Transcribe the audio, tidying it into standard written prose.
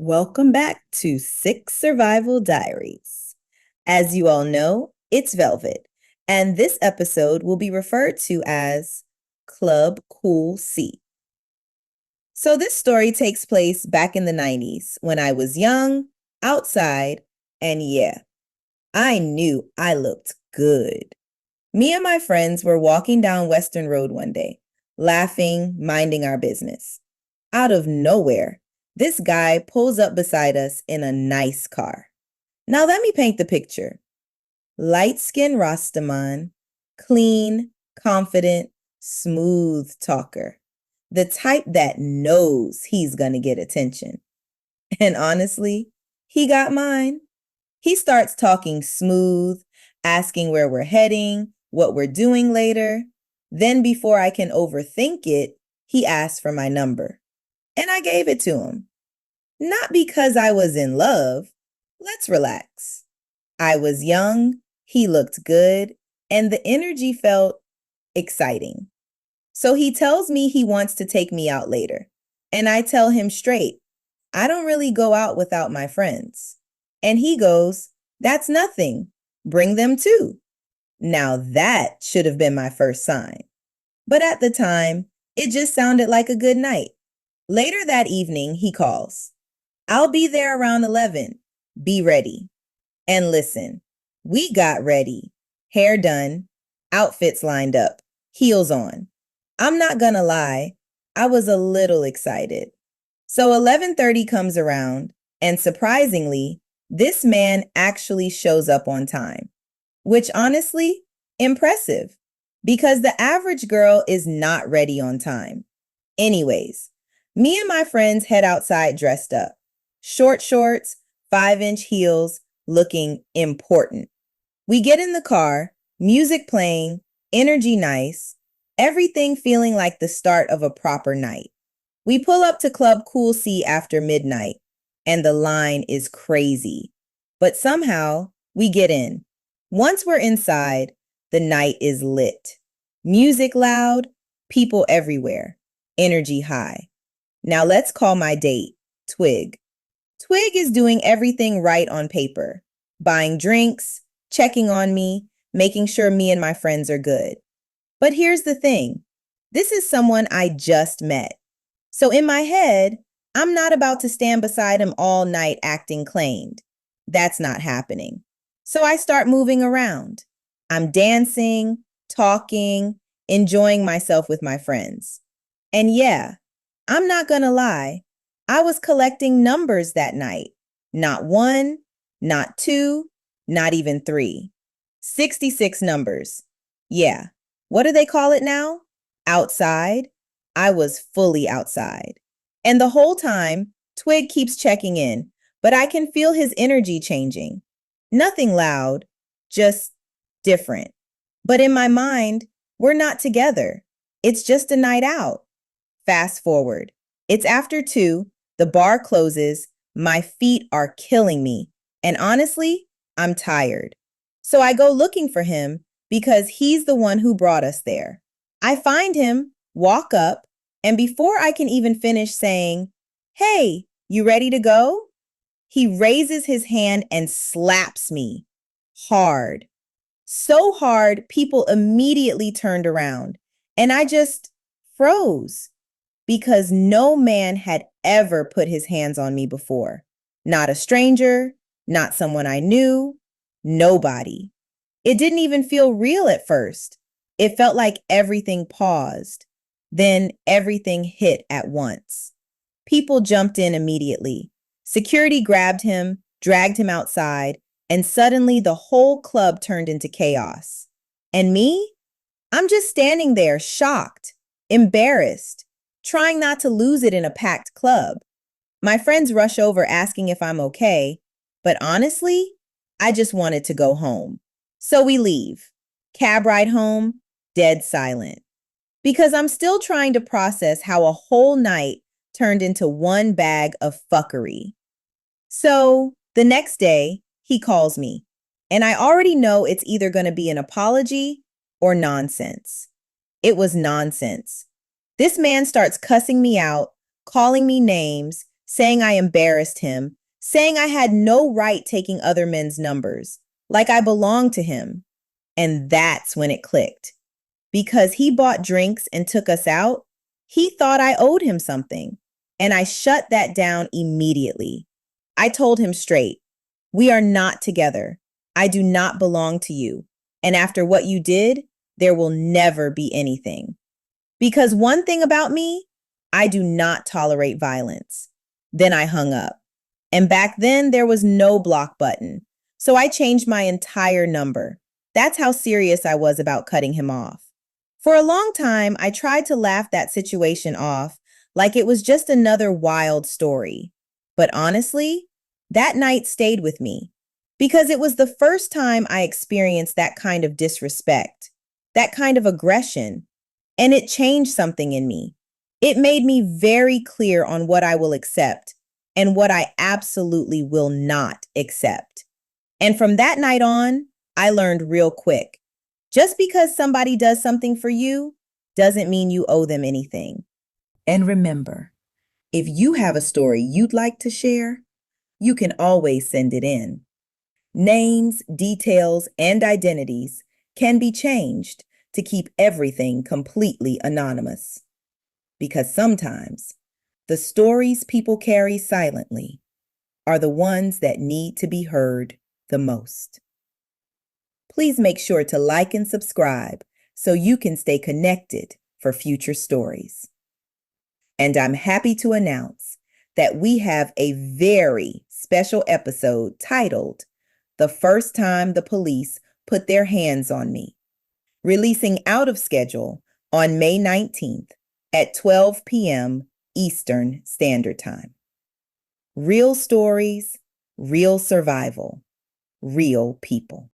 Welcome back to Six Survival Diaries. As you all know, it's Velvet, and this episode will be referred to as Club Cool C. So, this story takes place back in the 90s when I was young, outside, and yeah, I knew I looked good. Me and my friends were walking down Western Road one day, laughing, minding our business. Out of nowhere, this guy pulls up beside us in a nice car. Now let me paint the picture. Light-skinned Rastaman, clean, confident, smooth talker. The type that knows he's gonna get attention. And honestly, he got mine. He starts talking smooth, asking where we're heading, what we're doing later. Then before I can overthink it, he asked for my number. And I gave it to him. Not because I was in love. Let's relax. I was young, he looked good, and the energy felt exciting. So he tells me he wants to take me out later. And I tell him straight, I don't really go out without my friends. And he goes, that's nothing. Bring them too. Now that should have been my first sign. But at the time, it just sounded like a good night. Later that evening, he calls. I'll be there around 11. Be ready. And listen, we got ready. Hair done, outfits lined up, heels on. I'm not gonna lie, I was a little excited. So 11:30 comes around, and surprisingly, this man actually shows up on time. Which honestly, impressive, because the average girl is not ready on time. Anyways, me and my friends head outside dressed up. Short shorts, 5-inch heels, looking important. We get in the car, music playing, energy nice, everything feeling like the start of a proper night. We pull up to Club Cool C after midnight, and the line is crazy. But somehow, we get in. Once we're inside, the night is lit. Music loud, people everywhere, energy high. Now let's call my date, Twig. Twig is doing everything right on paper, buying drinks, checking on me, making sure me and my friends are good. But here's the thing. This is someone I just met. So in my head, I'm not about to stand beside him all night acting claimed. That's not happening. So I start moving around. I'm dancing, talking, enjoying myself with my friends. And yeah, I'm not gonna lie, I was collecting numbers that night. Not one, not two, not even three. 66 numbers. Yeah, what do they call it now? Outside? I was fully outside. And the whole time, Twig keeps checking in, but I can feel his energy changing. Nothing loud, just different. But in my mind, we're not together. It's just a night out. Fast forward. It's after 2, the bar closes, my feet are killing me, and honestly, I'm tired. So I go looking for him because he's the one who brought us there. I find him, walk up, and before I can even finish saying, hey, you ready to go? He raises his hand and slaps me hard. So hard, people immediately turned around, and I just froze because no man had ever put his hands on me before. Not a stranger, not someone I knew, nobody. It didn't even feel real at first. It felt like everything paused. Then everything hit at once. People jumped in immediately. Security grabbed him, dragged him outside, and suddenly the whole club turned into chaos. And me? I'm just standing there, shocked, embarrassed, trying not to lose it in a packed club. My friends rush over asking if I'm okay, but honestly, I just wanted to go home. So we leave. Cab ride home, dead silent. Because I'm still trying to process how a whole night turned into one bag of fuckery. So the next day, he calls me, and I already know it's either going to be an apology or nonsense. It was nonsense. This man starts cussing me out, calling me names, saying I embarrassed him, saying I had no right taking other men's numbers, like I belonged to him. And that's when it clicked. Because he bought drinks and took us out, he thought I owed him something. And I shut that down immediately. I told him straight, we are not together. I do not belong to you. And after what you did, there will never be anything. Because one thing about me, I do not tolerate violence. Then I hung up. And back then, there was no block button. So I changed my entire number. That's how serious I was about cutting him off. For a long time, I tried to laugh that situation off like it was just another wild story. But honestly, that night stayed with me because it was the first time I experienced that kind of disrespect, that kind of aggression, and it changed something in me. It made me very clear on what I will accept and what I absolutely will not accept. And from that night on, I learned real quick. Just because somebody does something for you doesn't mean you owe them anything. And remember, if you have a story you'd like to share, you can always send it in. Names, details, and identities can be changed to keep everything completely anonymous. Because sometimes the stories people carry silently are the ones that need to be heard the most. Please make sure to like and subscribe so you can stay connected for future stories. And I'm happy to announce that we have a very special episode titled The First Time the Police Put Their Hands on Me, releasing out of schedule on May 19th at 12 p.m. Eastern Standard Time. Real stories, real survival, real people.